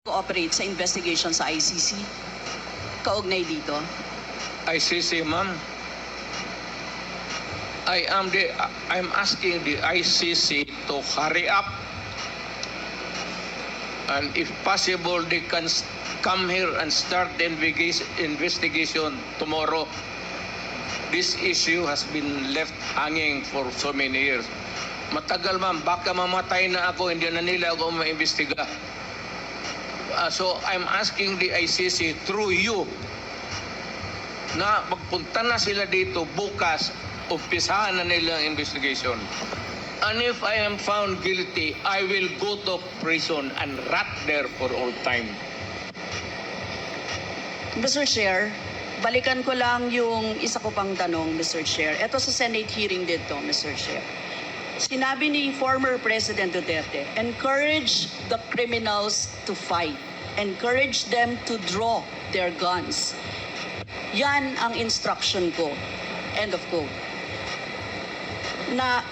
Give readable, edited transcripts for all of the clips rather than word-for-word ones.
cooperate sa investigation sa ICC? Kaugnay dito? ICC, ma'am. I'm asking the ICC to hurry up, and if possible, they can come here and start the investigation tomorrow. This issue has been left hanging for so many years. Matagal, ma'am. Baka mamatay na ako, hindi na nila ako maimbestiga. So I'm asking the ICC through you na magpunta na sila dito bukas, umpisahan na nila ang investigation. And if I am found guilty, I will go to prison and rot there for all time. Mr. Chair, balikan ko lang yung isa ko pang tanong, Mr. Chair. Ito sa Senate hearing dito, Mr. Chair. Sinabi ni former President Duterte, encourage the criminals to fight. Encourage them to draw their guns. Yan ang instruction ko. End of quote.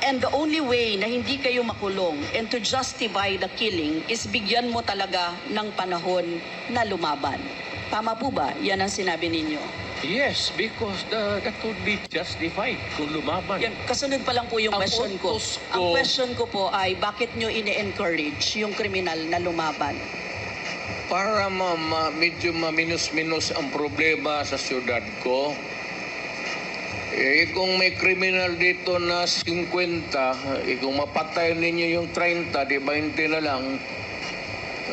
And the only way na hindi kayo makulong and to justify the killing is bigyan mo talaga ng panahon na lumaban. Tama po ba? Yan ang sinabi ninyo. Yes, because that would be justified kung lumaban. Yan, kasunod pa lang po yung question ko. Ang question ko po ay bakit nyo ini-encourage yung kriminal na lumaban? Para medyo maminus-minus ang problema sa syudad ko. Kung may kriminal dito na 50, kung mapatay ninyo yung 30, di 20 na lang,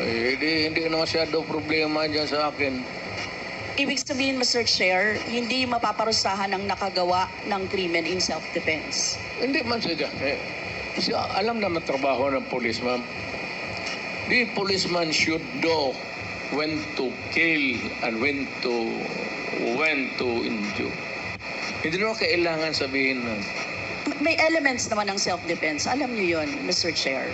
hindi na masyado problema dyan sa akin. Ibig sabihin, Mr. Chair, hindi mapaparusahan ang nakagawa ng krimen in self-defense. Hindi man siya. Alam naman trabaho ng police, ma'am. The policeman should know when to kill and when to injure. Hindi naman kailangan sabihin na. May elements naman ng self-defense. Alam niyo yun, Mr. Chair.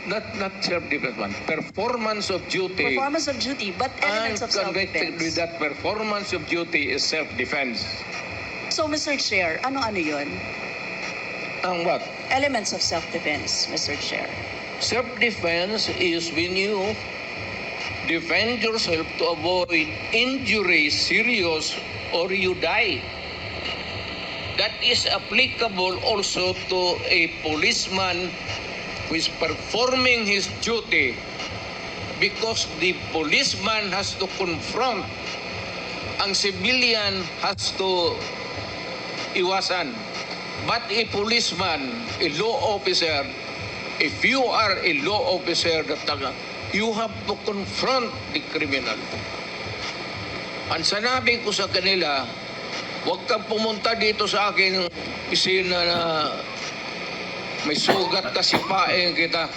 Not self-defense, man. Performance of duty. Performance of duty, but elements of Connected self-defense. with that performance of duty is self-defense. So, Mr. Chair, ano-ano yun? Ang what? Elements of self-defense, Mr. Chair. Self-defense is when you defend yourself to avoid injury, serious, or you die. That is applicable also to a policeman who is performing his duty, because the policeman has to confront, ang civilian has to iwasan. But a policeman, a law officer, if you are a law officer, you have to confront the criminal. Ang sanabi ko sa kanila, huwag kang pumunta dito sa akin isina na may sugat na sipain kita.